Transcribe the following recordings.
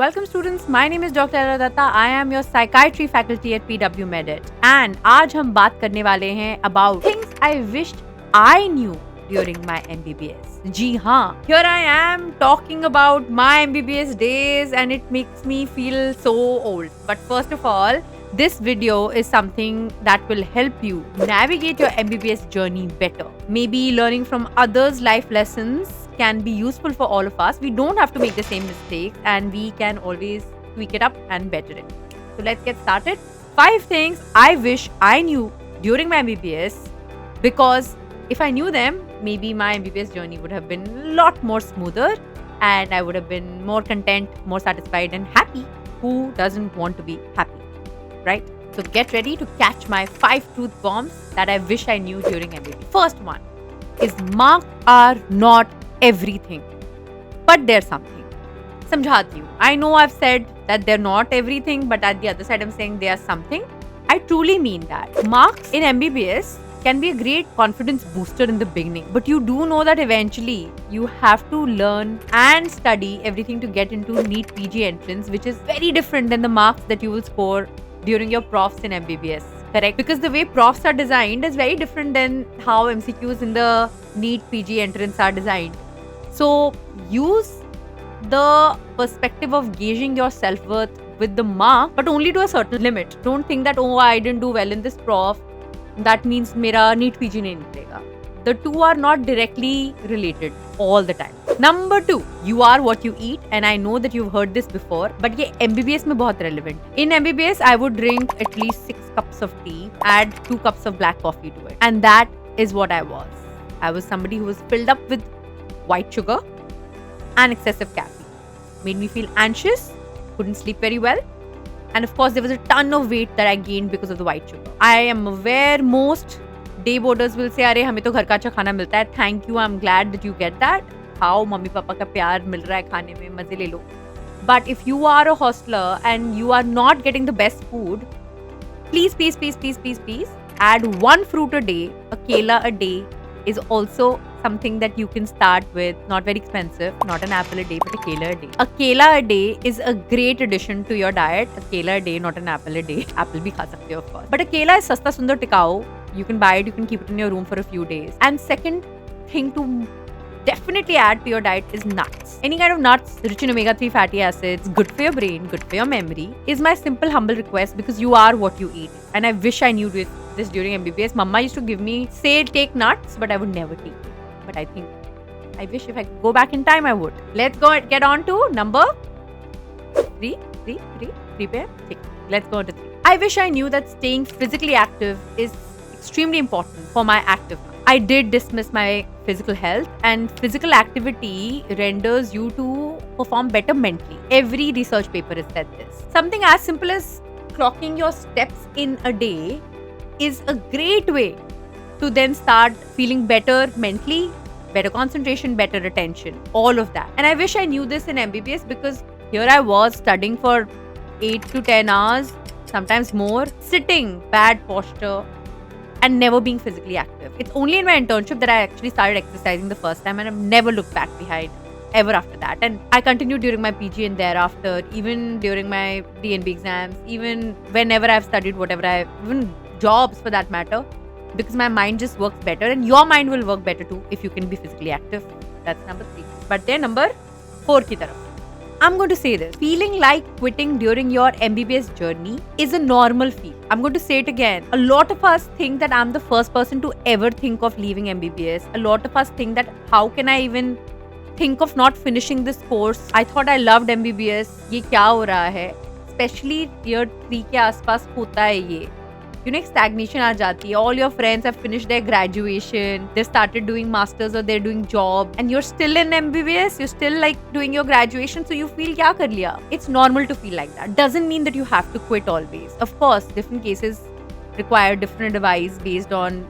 Welcome students, my name is Dr. Datta. I am your psychiatry faculty at PW Medit and आज हम बात करने वाले हैं about things I wished I knew during my MBBS. जी हाँ, here I am talking about my MBBS days and it makes me feel so old. But first of all, this video is something that will help you navigate your MBBS journey better. Maybe learning from others' life lessons can be useful for all of us. We don't have to make the same mistakes and we can always tweak it up and better it. So let's get started. 5 things I wish I knew during my MBBS because if I knew them, maybe my MBBS journey would have been a lot more smoother and I would have been more content, more satisfied and happy. Who doesn't want to be happy, right? So get ready to catch my 5 truth bombs that I wish I knew during MBBS. First one is marks are not everything, but they're something. समझाती हूँ. I know I've said that they're not everything, but at the other side I'm saying they are something. I truly mean that. Marks in MBBS can be a great confidence booster in the beginning, but you do know that eventually you have to learn and study everything to get into NEET PG entrance, which is very different than the marks that you will score during your profs in MBBS. Correct? Because the way profs are designed is very different than how MCQs in the NEET PG entrance are designed. So use the perspective of gauging your self-worth with the mark, but only to a certain limit. Don't think that, oh, I didn't do well in this prof, that means मेरा NEET PG नहीं निकलेगा. The two are not directly related all the time. Number 2, you are what you eat, and I know that you've heard this before, but ये MBBS में बहुत relevant. In MBBS, I would drink at least 6 cups of tea, add 2 cups of black coffee to it, and that is what I was. I was somebody who was filled up with white sugar and excessive caffeine. Made me feel anxious, couldn't sleep very well, and of course there was a ton of weight that I gained because of the white sugar. I am aware most day boarders will say, अरे हमें तो घर का अच्छा खाना मिलता है. Thank you, I'm glad that you get that. How mummy papa का प्यार मिल रहा है खाने में, मजे ले लो. But if you are a hostler and you are not getting the best food, please add 1 fruit a day. A kela a day is also something that you can start with. Not very expensive, not an apple a day, but a kela a day. A kela a day is a great addition to your diet. A kela a day, not an apple a day. Apple bhi kha sakte ho, of course. But a kela is sasta sundar tikao. You can buy it, you can keep it in your room for a few days. And second thing to definitely add to your diet is nuts. Any kind of nuts rich in omega-3 fatty acids, good for your brain, good for your memory, is my simple humble request because you are what you eat. And I wish I knew this during MBBS. Mama used to give me, say take nuts, but I would never take it. But I think, I wish if I could go back in time, I would. Let's go get on to number 3. 3 पे. Let's go on to 3. I wish I knew that staying physically active is extremely important for my active mind. I did dismiss my physical health, and physical activity renders you to perform better mentally. Every research paper has said this. Something as simple as clocking your steps in a day is a great way to then start feeling better mentally, better concentration, better attention, all of that. And I wish I knew this in MBBS because here I was studying for 8 to 10 hours, sometimes more, sitting, bad posture, and never being physically active. It's only in my internship that I actually started exercising the first time, and I've never looked back behind ever after that. And I continued during my PG and thereafter, even during my DNB exams, even whenever I've studied even jobs for that matter, because my mind just works better, and your mind will work better too if you can be physically active. That's number 3. But then number 4 की तरफ. I'm going to say this. Feeling like quitting during your MBBS journey is a normal feel. I'm going to say it again. A lot of us think that I'm the first person to ever think of leaving MBBS. A lot of us think that how can I even think of not finishing this course? I thought I loved MBBS. ये क्या हो रहा है? Especially year 3 के आसपास होता है ये. You know, stagnation आ जाती है. All your friends have finished their graduation, they started doing masters or they're doing job, and you're still in MBBS, you're still like doing your graduation, so you feel क्या कर लिया? It's normal to feel like that. Doesn't mean that you have to quit always. Of course, different cases require different advice based on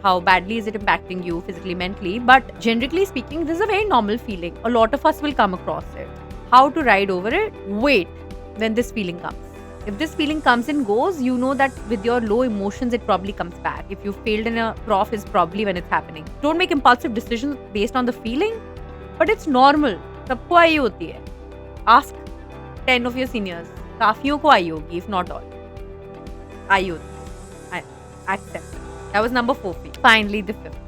how badly is it impacting you physically, mentally, but generally speaking, this is a very normal feeling. A lot of us will come across it. How to ride over it? Wait when this feeling comes. If this feeling comes and goes, you know that with your low emotions, it probably comes back. If you failed in a prof, is probably when it's happening. Don't make impulsive decisions based on the feeling, but it's normal. सबको आई होती है. Ask 10 of your seniors. काफियों को आई होगी, if not all. आई होती. I accept. That was number 4 for you. Finally, the 5th.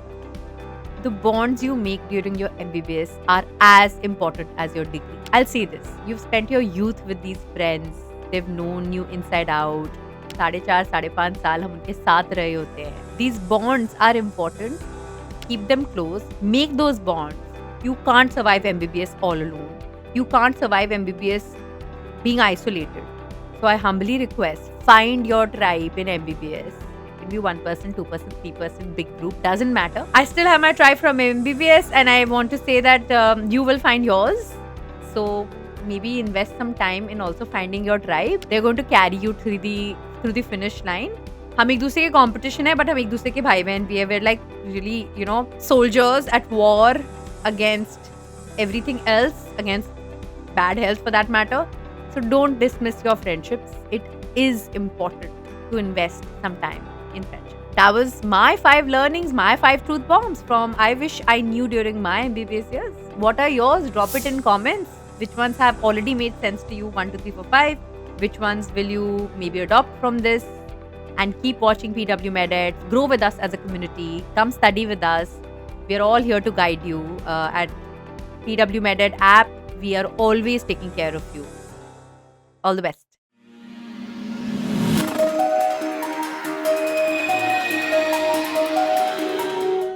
The bonds you make during your MBBS are as important as your degree. I'll say this. You've spent your youth with these friends. They've known you inside out. 4.5 साल हम उनके साथ रहे होते हैं. These bonds are important. Keep them close. Make those bonds. You can't survive MBBS all alone. You can't survive MBBS being isolated. So I humbly request, find your tribe in MBBS. It can be 1%, 2%, 3%, big group, doesn't matter. I still have my tribe from MBBS and I want to say that you will find yours. So maybe invest some time in also finding your tribe. They're going to carry you through the finish line. हम एक दूसरे के competition है, but हम एक दूसरे के भाई बहन भी है. We're like really, soldiers at war against everything else, against bad health for that matter. So don't dismiss your friendships. It is important to invest some time in friendship. That was my 5 learnings, my 5 truth bombs from I wish I knew during my MBBS years. What are yours? Drop it in comments. Which ones have already made sense to you? 1, 2, 3, 4, 5. Which ones will you maybe adopt from this? And keep watching PW Medit. Grow with us as a community. Come study with us. We are all here to guide you. At PW Medit app, we are always taking care of you. All the best.